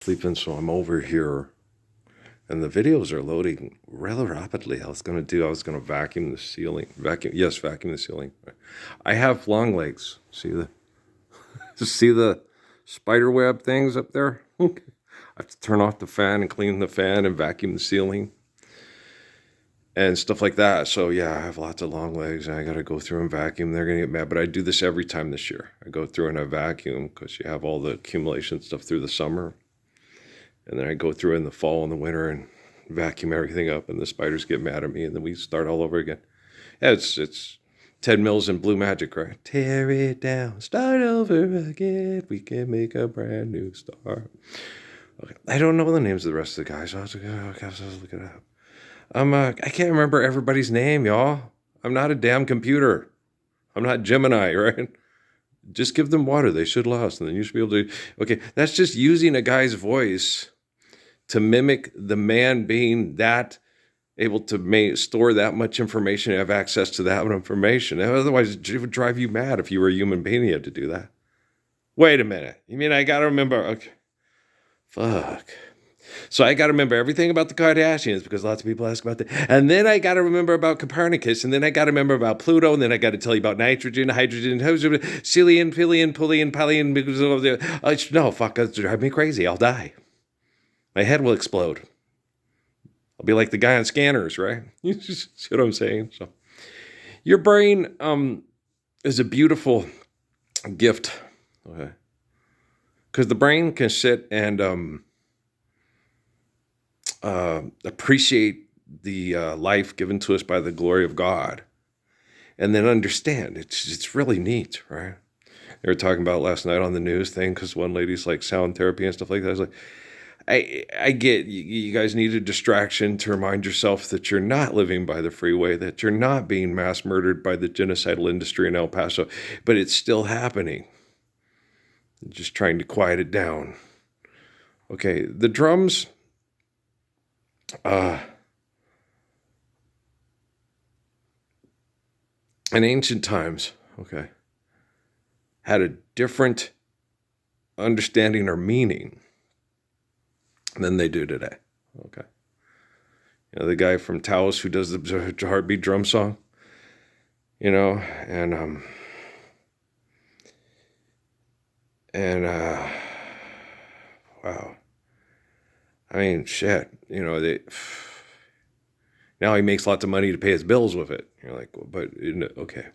Sleeping, so I'm over here, and the videos are loading rather rapidly. I was going to vacuum the ceiling. Vacuum the ceiling. I have long legs. See the spider web things up there? I have to turn off the fan and clean the fan and vacuum the ceiling and stuff like that. So yeah, I have lots of long legs, and I got to go through and vacuum. They're going to get mad, but I do this every time this year. I go through and I vacuum because you have all the accumulation stuff through the summer. And then I go through in the fall and the winter and vacuum everything up, and the spiders get mad at me, and then we start all over again. Yeah, it's Ted Mills and Blue Magic, right? Tear it down, start over again. We can make a brand new start. Okay, I don't know the names of the rest of the guys. I'll have to look it up. I can't remember everybody's name, y'all. I'm not a damn computer. I'm not Gemini, right? Just give them water. They should last, and then you should be able to. Okay, that's just using a guy's voice to mimic the man being that able to store that much information, have access to that much information. Otherwise, it would drive you mad if you were a human being. You had to do that. Wait a minute. You mean I got to remember? Okay. Fuck. So I got to remember everything about the Kardashians because lots of people ask about that. And then I got to remember about Copernicus. And then I got to remember about Pluto. And then I got to tell you about nitrogen, hydrogen, Celian, Pilian, Pullian, Pallian. No, fuck, that's drive me crazy. I'll die. My head will explode. I'll be like the guy on Scanners, right? You see what I'm saying? So, your brain is a beautiful gift, okay? Because the brain can sit and appreciate the life given to us by the glory of God, and then understand. It's really neat, right? They were talking about last night on the news thing because one lady's like sound therapy and stuff like that. I was like, I get you guys need a distraction to remind yourself that you're not living by the freeway, that you're not being mass murdered by the genocidal industry in El Paso, but it's still happening. Just trying to quiet it down. Okay, the drums, in ancient times, okay, had a different understanding or meaning than they do today. Okay. You know, the guy from Taos who does the heartbeat drum song, you know, and wow. I mean, shit, you know, now he makes lots of money to pay his bills with it. You're like, well, but, okay.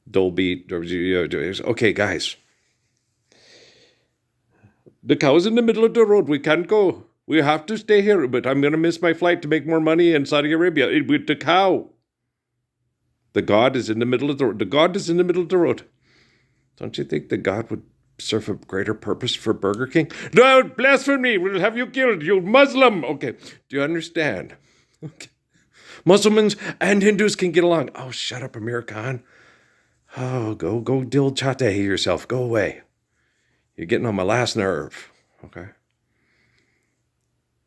Dole beat, okay, guys. The cow's in the middle of the road. We can't go. We have to stay here, but I'm going to miss my flight to make more money in Saudi Arabia with the cow. The God is in the middle of the road. The God is in the middle of the road. Don't you think that God would serve a greater purpose for Burger King? No, blasphemy. We'll have you killed, you Muslim. Okay, do you understand? Okay. Muslims and Hindus can get along. Oh, shut up, Amir Khan. Oh, go dil chate yourself. Go away. You're getting on my last nerve, okay?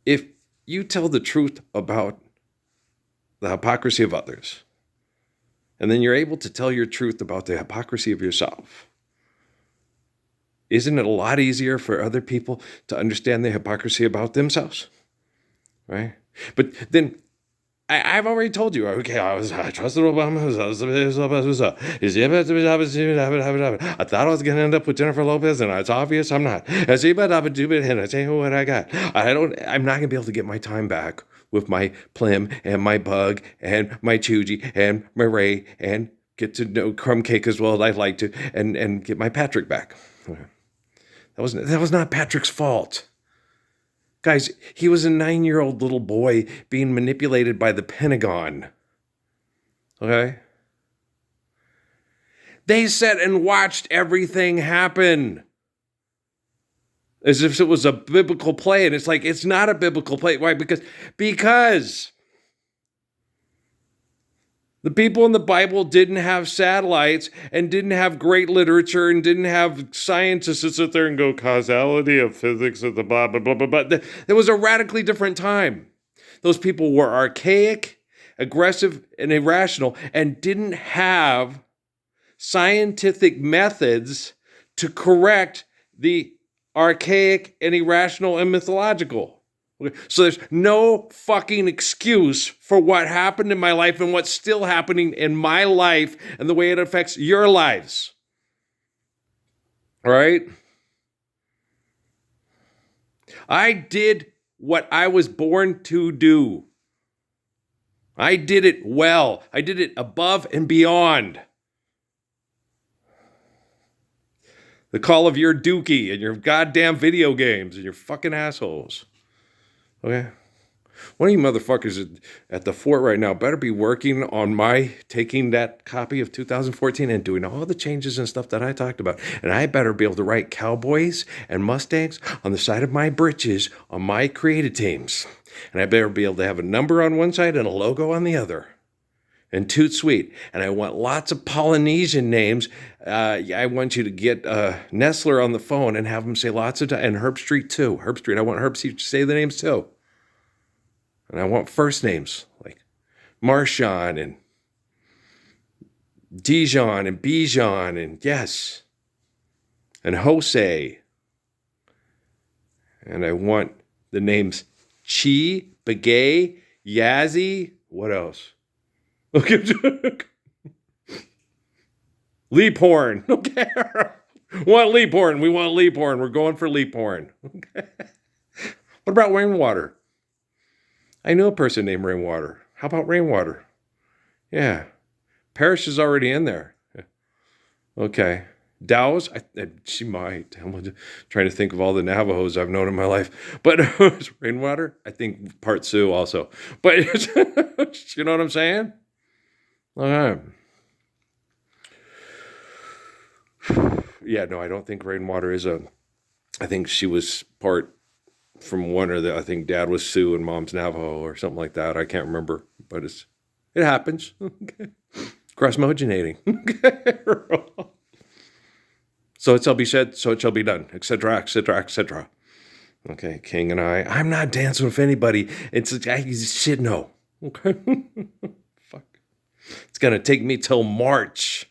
If you tell the truth about the hypocrisy of others, and then you're able to tell your truth about the hypocrisy of yourself, isn't it a lot easier for other people to understand the hypocrisy about themselves, right? But then I've already told you, okay, I trusted Obama. I thought I was going to end up with Jennifer Lopez, and it's obvious I'm not. And I tell you what I got. I'm not going to be able to get my time back with my Plim and my Bug and my Chuji and my Ray and get to know Crumb Cake as well as I'd like to and get my Patrick back. That was not Patrick's fault. Guys, he was a 9-year-old little boy being manipulated by the Pentagon. Okay? They sat and watched everything happen as if it was a biblical play. And it's like, it's not a biblical play. Why? Because the people in the Bible didn't have satellites and didn't have great literature and didn't have scientists to sit there and go, causality of physics of the blah, blah, blah, blah, blah. It was a radically different time. Those people were archaic, aggressive, and irrational and didn't have scientific methods to correct the archaic and irrational and mythological. Okay? So there's no fucking excuse for what happened in my life and what's still happening in my life and the way it affects your lives. All right? I did what I was born to do. I did it well. I did it above and beyond the call of your dookie and your goddamn video games and your fucking assholes. Okay? One of you motherfuckers at the fort right now better be working on my taking that copy of 2014 and doing all the changes and stuff that I talked about. And I better be able to write cowboys and Mustangs on the side of my britches on my created teams. And I better be able to have a number on one side and a logo on the other. And toot sweet. And I want lots of Polynesian names. I want you to get Nestler on the phone and have him say lots of times. And Herb Street too. Herb Street. I want Herb Street to say the names too. And I want first names like Marshawn and Dijon and Bijan and yes. And Jose. And I want the names Chi, Begay, Yazzie. What else? Okay. Leaphorn. Okay. Want Leaphorn. We want Leaphorn. We're going for Leaphorn. Okay. What about Rainwater? I know a person named Rainwater. How about Rainwater? Yeah. Parrish is already in there. Okay. Dows, she might. I'm trying to think of all the Navajos I've known in my life. But Rainwater, I think part Sioux also. But you know what I'm saying? All right. Yeah, no, I don't think Rainwater is I think she was part from one or the, I think dad was Sioux and mom's Navajo or something like that. I can't remember, but it happens. Okay. Cross-mogenating. Okay. So it shall be said, so it shall be done, etc., etc., etc. Okay, King and I'm not dancing with anybody. It's shit, no. Okay. Fuck. It's going to take me till March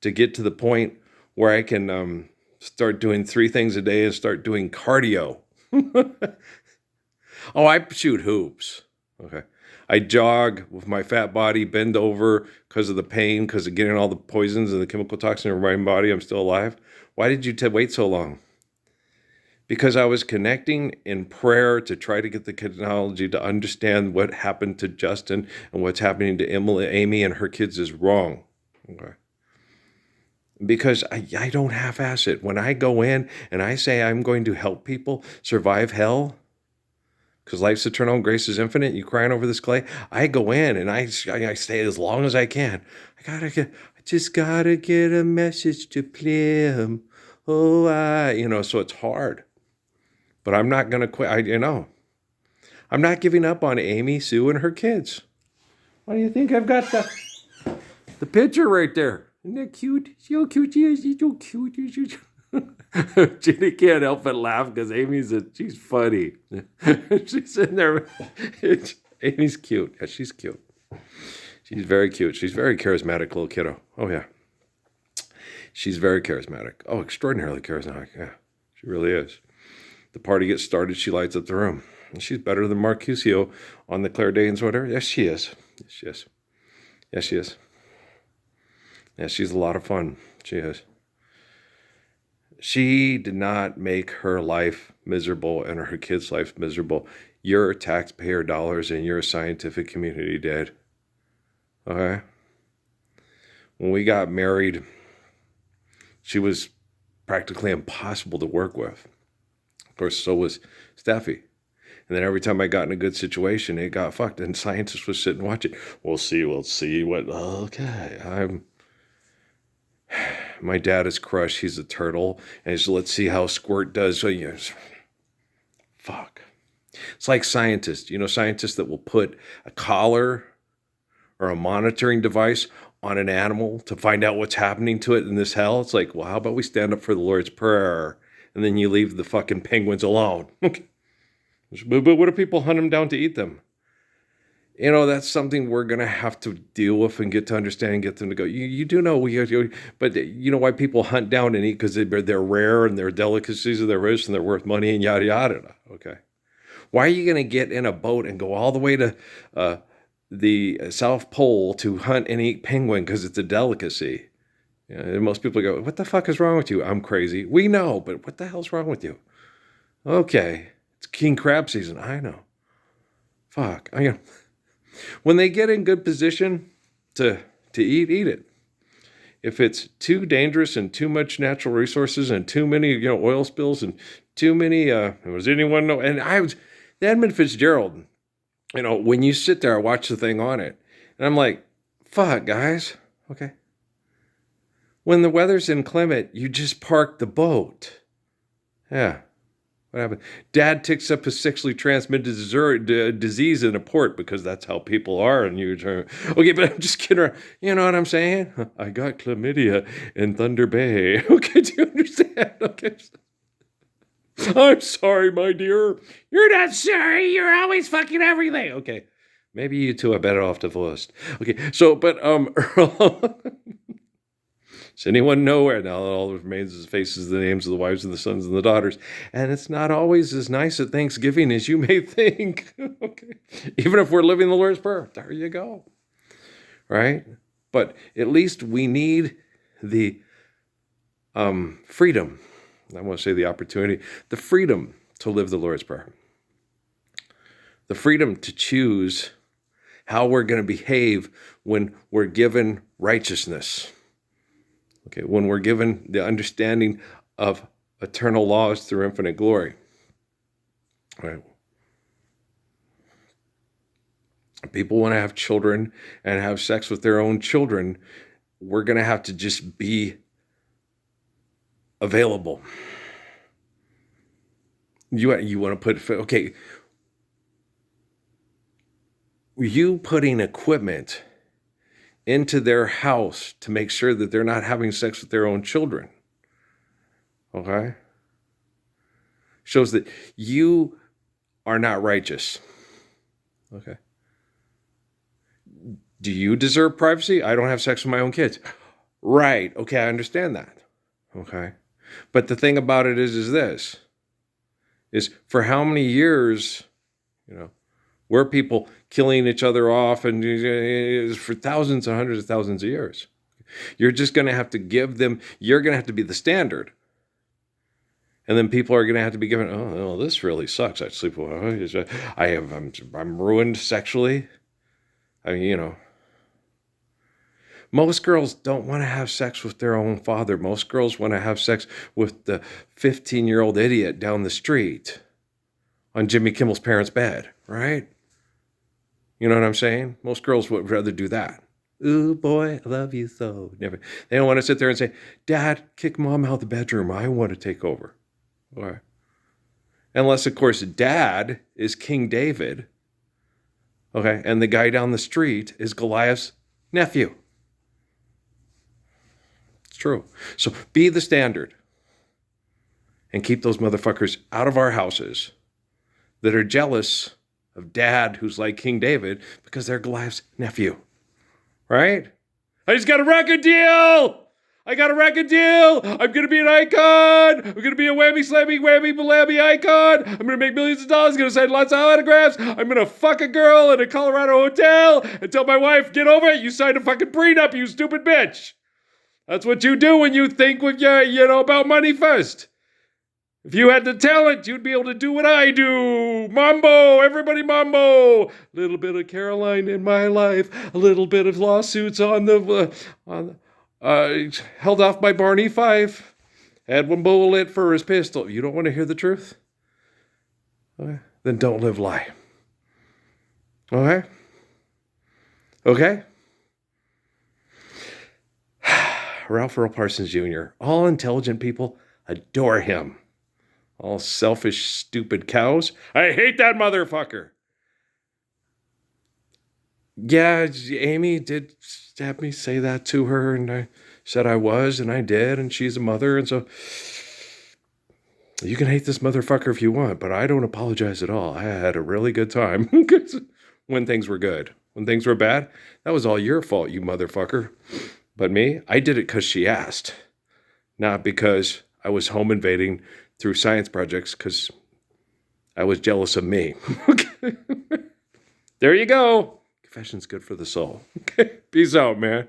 to get to the point where I can start doing 3 things a day and start doing cardio. Oh, I shoot hoops. Okay. I jog with my fat body, bend over because of the pain, because of getting all the poisons and the chemical toxin in my body. I'm still alive. Why did you wait so long? Because I was connecting in prayer to try to get the technology to understand what happened to Justin and what's happening to Amy and her kids is wrong. Okay. Because I don't half-ass it. When I go in and I say I'm going to help people survive hell, because life's eternal and grace is infinite, you crying over this clay, I go in and I stay as long as I can. I just gotta get a message to Plym. Oh, so it's hard. But I'm not going to quit. I'm not giving up on Amy, Sue, and her kids. Why do you think I've got the picture right there? Isn't that cute? See how cute she is? She's so cute. Jenny can't help but laugh because she's funny. She's in there. Amy's cute. Yeah, she's cute. She's very cute. She's very charismatic little kiddo. Oh, yeah. She's very charismatic. Oh, extraordinarily charismatic. Yeah, she really is. The party gets started, she lights up the room. And she's better than Marcusio on the Claire Danes, whatever. Yes, she is. Yes, she is. Yes, she is. Yeah, she's a lot of fun. She is. She did not make her life miserable and her kids' life miserable. Your taxpayer dollars and your scientific community did. Okay? When we got married, she was practically impossible to work with. Of course, so was Steffi. And then every time I got in a good situation, it got fucked. And scientists would sit and watch it. We'll see. Okay, my dad is Crush. He's a turtle. And let's see how Squirt does. So, fuck. It's like scientists. Scientists that will put a collar or a monitoring device on an animal to find out what's happening to it in this hell. It's like, well, how about we stand up for the Lord's Prayer? And then you leave the fucking penguins alone. But what if people hunt them down to eat them? That's something we're going to have to deal with and get to understand and get them to go. You do know but you know why people hunt down and eat, because they're rare and they're delicacies and they're rich and they're worth money and yada yada. Okay. Why are you going to get in a boat and go all the way to the South Pole to hunt and eat penguin because it's a delicacy? And most people go, what the fuck is wrong with you? I'm crazy. We know, but what the hell's wrong with you? Okay. It's king crab season. I know. Fuck. When they get in good position to eat it. If it's too dangerous and too much natural resources and too many, oil spills and too many, does anyone know? And the Edmund Fitzgerald, when you sit there, I watch the thing on it and I'm like, fuck guys. Okay. When the weather's inclement, you just park the boat. Yeah. What happened? Dad takes up his sexually transmitted disease in a port because that's how people are. And okay, but I'm just kidding around. You know what I'm saying? I got chlamydia in Thunder Bay. Okay, do you understand? Okay. I'm sorry, my dear. You're not sorry. You're always fucking everything. Okay. Maybe you two are better off divorced. Okay, so, but, Earl... Does anyone know where? Now all that remains is the faces, the names of the wives and the sons and the daughters. And it's not always as nice at Thanksgiving as you may think. Okay. Even if we're living the Lord's Prayer. There you go. Right? But at least we need the freedom. I want to say the opportunity. The freedom to live the Lord's Prayer. The freedom to choose how we're going to behave when we're given righteousness. Okay, when we're given the understanding of eternal laws through infinite glory. All right. People want to have children and have sex with their own children. We're going to have to just be available. You want to put, okay, you putting equipment into their house to make sure that they're not having sex with their own children. Okay? Shows that you are not righteous. Okay? Do you deserve privacy? I don't have sex with my own kids. Right. Okay, I understand that. Okay? But the thing about it is this. Is for how many years, were people killing each other off and for thousands and hundreds of thousands of years. You're just going to have to give them, you're going to have to be the standard. And then people are going to have to be given, oh, this really sucks. I sleep with, I'm ruined sexually. Most girls don't want to have sex with their own father. Most girls want to have sex with the 15-year-old idiot down the street on Jimmy Kimmel's parents' bed, right? You know what I'm saying? Most girls would rather do that. Ooh, boy, I love you so. Never. They don't want to sit there and say, Dad, kick mom out of the bedroom. I want to take over. Or, unless, of course, Dad is King David, okay, and the guy down the street is Goliath's nephew. It's true. So be the standard and keep those motherfuckers out of our houses that are jealous of Dad who's like King David because they're Goliath's nephew. Right? I just got a record deal! I'm going to be an icon! I'm going to be a whammy slammy whammy blammy icon! I'm going to make millions of dollars, going to sign lots of autographs! I'm going to fuck a girl in a Colorado hotel and tell my wife, get over it, you signed a fucking prenup, you stupid bitch! That's what you do when you think with your, about money first. If you had the talent, you'd be able to do what I do. Mambo, everybody mambo. A little bit of Caroline in my life. A little bit of lawsuits on the held off by Barney Fife. Had one bullet for his pistol. You don't want to hear the truth? Okay. Then don't live lie. Okay? Okay? Ralph Earl Parsons Jr. All intelligent people adore him. All selfish, stupid cows. I hate that motherfucker. Yeah, Amy did have me say that to her, and I said I was, and I did, and she's a mother, and so you can hate this motherfucker if you want, but I don't apologize at all. I had a really good time. when things were good. When things were bad, that was all your fault, you motherfucker. But me, I did it because she asked, not because I was home invading through science projects because I was jealous of me. Okay. There you go. Confession's good for the soul. Okay. Peace out, man.